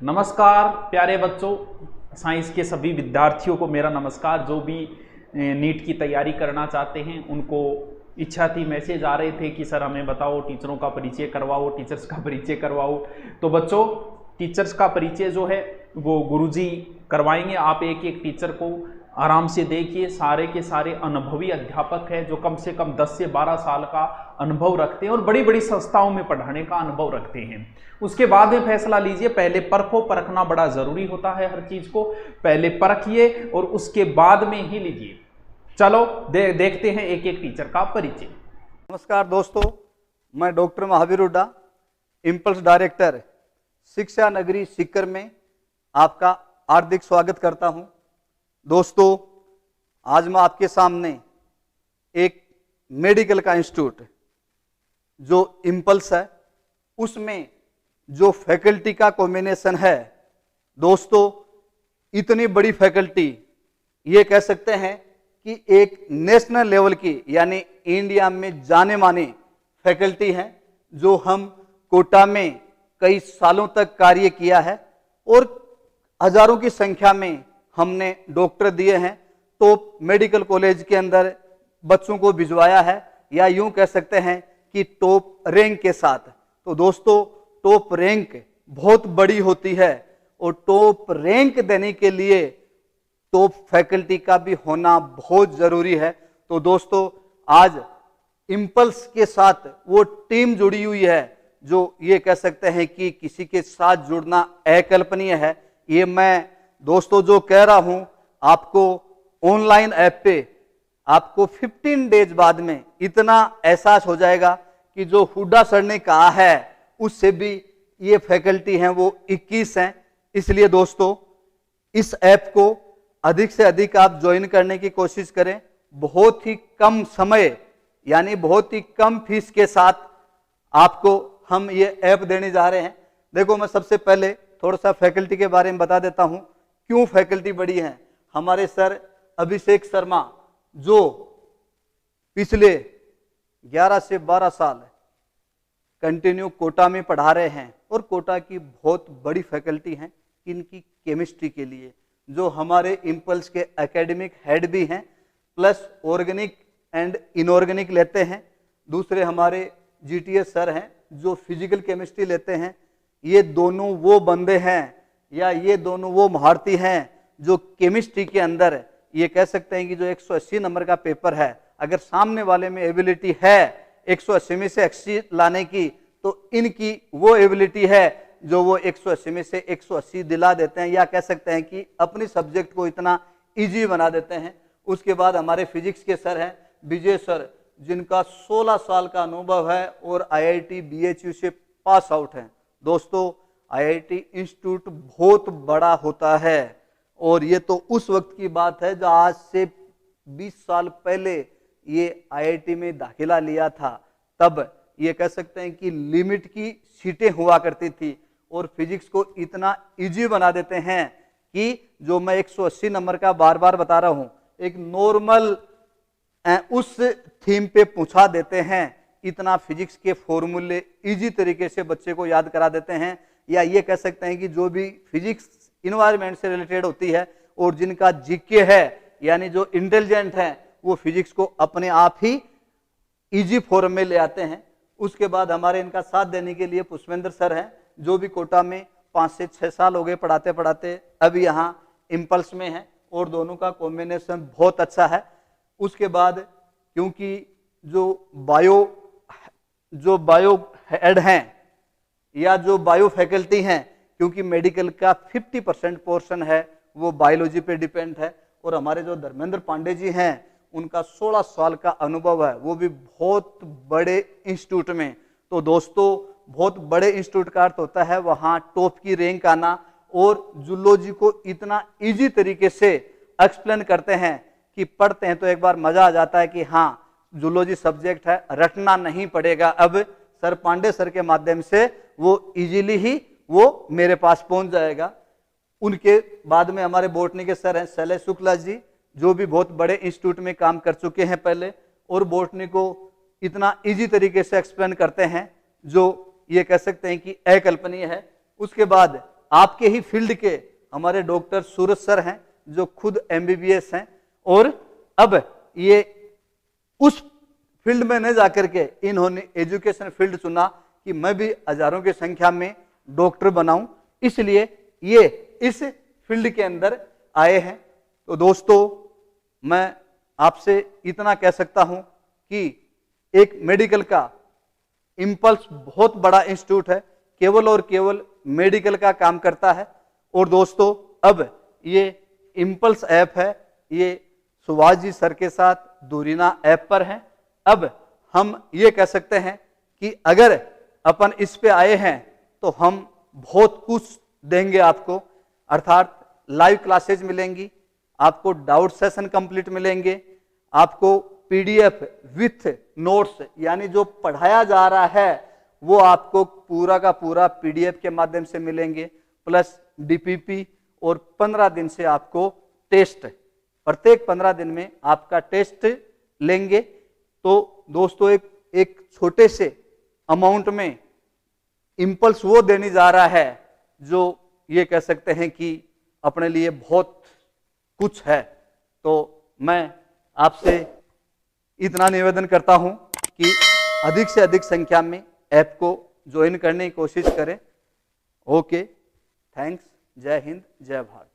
नमस्कार प्यारे बच्चों, साइंस के सभी विद्यार्थियों को मेरा नमस्कार। जो भी नीट की तैयारी करना चाहते हैं उनको इच्छा थी, मैसेज आ रहे थे कि सर हमें बताओ, टीचरों का परिचय करवाओ, टीचर्स का परिचय करवाओ। तो बच्चों, टीचर्स का परिचय जो है वो गुरुजी करवाएंगे। आप एक एक टीचर को आराम से देखिए। सारे के सारे अनुभवी अध्यापक हैं जो कम से कम 10 से 12 साल का अनुभव रखते हैं और बड़ी बड़ी संस्थाओं में पढ़ाने का अनुभव रखते हैं। उसके बाद में फैसला लीजिए। पहले परखो, परखना बड़ा जरूरी होता है। हर चीज को पहले परखिए और उसके बाद में ही लीजिए। चलो देखते हैं एक एक टीचर का परिचय। नमस्कार दोस्तों, मैं doctor Mahavir Hooda, impulse director शिक्षा नगरी सीकर में आपका हार्दिक स्वागत करता हूं। दोस्तों, आज मैं आपके सामने एक मेडिकल का इंस्टीट्यूट जो इम्पल्स है उसमें जो फैकल्टी का कॉम्बिनेशन है, दोस्तों इतनी बड़ी फैकल्टी, ये कह सकते हैं कि एक नेशनल लेवल की यानी इंडिया में जाने माने फैकल्टी है, जो हम कोटा में कई सालों तक कार्य किया है और हजारों की संख्या में हमने डॉक्टर दिए हैं। टॉप मेडिकल कॉलेज के अंदर बच्चों को भिजवाया है, या यूं कह सकते हैं कि टॉप रैंक के साथ। तो दोस्तों, टॉप रैंक बहुत बड़ी होती है और टॉप रैंक देने के लिए टॉप फैकल्टी का भी होना बहुत जरूरी है। तो दोस्तों, आज इम्पल्स के साथ वो टीम जुड़ी हुई है जो ये कह सकते हैं कि किसी के साथ जुड़ना अकल्पनीय है। ये मैं दोस्तों जो कह रहा हूं आपको ऑनलाइन ऐप पे आपको 15 डेज बाद में इतना एहसास हो जाएगा कि जो हुड्डा सर ने कहा है उससे भी ये फैकल्टी हैं वो 21 हैं। इसलिए दोस्तों, इस ऐप को अधिक से अधिक आप ज्वाइन करने की कोशिश करें। बहुत ही कम समय यानी बहुत ही कम फीस के साथ आपको हम ये ऐप देने जा रहे हैं। देखो, मैं सबसे पहले थोड़ा सा फैकल्टी के बारे में बता देता हूं, क्यों फैकल्टी बड़ी है। हमारे सर अभिषेक शर्मा जो पिछले 11 से 12 साल कंटिन्यू कोटा में पढ़ा रहे हैं और कोटा की बहुत बड़ी फैकल्टी हैं इनकी केमिस्ट्री के लिए, जो हमारे इम्पल्स के एकेडमिक हेड भी हैं, प्लस ऑर्गेनिक एंड इनऑर्गेनिक लेते हैं। दूसरे हमारे जीटीएस सर हैं जो फिजिकल केमिस्ट्री लेते हैं। ये दोनों वो बंदे हैं या ये दोनों वो महारथी हैं जो केमिस्ट्री के अंदर ये कह सकते हैं कि जो 180 नंबर का पेपर है, अगर सामने वाले में एबिलिटी है 180 में से 80 लाने की, तो इनकी वो एबिलिटी है जो वो 180 में से 180 दिला देते हैं, या कह सकते हैं कि अपनी सब्जेक्ट को इतना इजी बना देते हैं। उसके बाद हमारे फिजिक्स के सर हैं विजय सर, जिनका 16 साल का अनुभव है और IIT BHU से पास आउट हैं। दोस्तों, IIT इंस्टीट्यूट बहुत बड़ा होता है और ये तो उस वक्त की बात है जो आज से 20 साल पहले ये IIT में दाखिला लिया था। तब ये कह सकते हैं कि लिमिट की सीटें हुआ करती थी और फिजिक्स को इतना इजी बना देते हैं कि जो मैं 180 नंबर का बार बार बता रहा हूं, एक नॉर्मल उस थीम पे पूछा देते हैं। इतना फिजिक्स के फॉर्मूले इजी तरीके से बच्चे को याद करा देते हैं, या ये कह सकते हैं कि जो भी फिजिक्स इन्वायरमेंट से रिलेटेड होती है और जिनका जीके है यानी जो इंटेलिजेंट है, वो फिजिक्स को अपने आप ही इजी फॉर्म में ले आते हैं। उसके बाद हमारे इनका साथ देने के लिए पुष्पेंद्र सर हैं, जो भी कोटा में 5 से 6 साल हो गए पढ़ाते पढ़ाते, अभी यहाँ इम्पल्स में हैं और दोनों का कॉम्बिनेशन बहुत अच्छा है। उसके बाद क्योंकि जो बायो हेड हैं या जो बायो फैकल्टी हैं, क्योंकि मेडिकल का 50% पोर्शन है वो बायोलॉजी पे डिपेंड है, और हमारे जो धर्मेंद्र पांडे जी हैं उनका 16 साल का अनुभव है, वो भी बहुत बड़े इंस्टीट्यूट में। तो दोस्तों, बहुत बड़े इंस्टीट्यूट का अर्थ होता है वहां टॉप की रैंक आना, और जूलॉजी को इतना इजी तरीके से एक्सप्लेन करते हैं कि पढ़ते हैं तो एक बार मजा आ जाता है कि हाँ, जूलॉजी सब्जेक्ट है, रटना नहीं पड़ेगा। अब सर पांडे सर के माध्यम से वो इजीली ही वो मेरे पास पहुंच जाएगा। उनके बाद में हमारे बॉटनी के सर हैं शैलेश शुक्ला जी, जो भी बहुत बड़े इंस्टीट्यूट में काम कर चुके हैं पहले, और बॉटनी को इतना इजी तरीके से एक्सप्लेन करते हैं जो ये कह सकते हैं कि अकल्पनीय है। उसके बाद आपके ही फील्ड के हमारे डॉक्टर सूरज सर हैं जो खुद MBBS हैं, और अब ये उस फील्ड में न जाकर के इन्होंने एजुकेशन फील्ड चुना कि मैं भी हजारों की संख्या में डॉक्टर बनाऊं, इसलिए ये इस फील्ड के अंदर आए हैं। तो दोस्तों मैं आपसे इतना कह सकता हूं कि एक मेडिकल का इंपल्स बहुत बड़ा इंस्टीट्यूट है, केवल और केवल मेडिकल का काम करता है। और दोस्तों अब ये इंपल्स ऐप है, ये सुभाष जी सर के साथ दूरीना ऐप पर है। अब हम ये कह सकते हैं कि अगर अपन इस पे आए हैं तो हम बहुत कुछ देंगे आपको, अर्थात लाइव क्लासेज मिलेंगी, आपको डाउट सेशन कंप्लीट मिलेंगे, आपको PDF विथ नोट्स, यानी जो पढ़ाया जा रहा है वो आपको पूरा का पूरा PDF के माध्यम से मिलेंगे, प्लस DPP, और 15 दिन से आपको टेस्ट, प्रत्येक 15 दिन में आपका टेस्ट लेंगे। तो दोस्तों एक छोटे से अमाउंट में इंपल्स वो देने जा रहा है जो ये कह सकते हैं कि अपने लिए बहुत कुछ है। तो मैं आपसे इतना निवेदन करता हूं कि अधिक से अधिक संख्या में ऐप को ज्वाइन करने की कोशिश करें। ओके, थैंक्स, जय हिंद, जय भारत।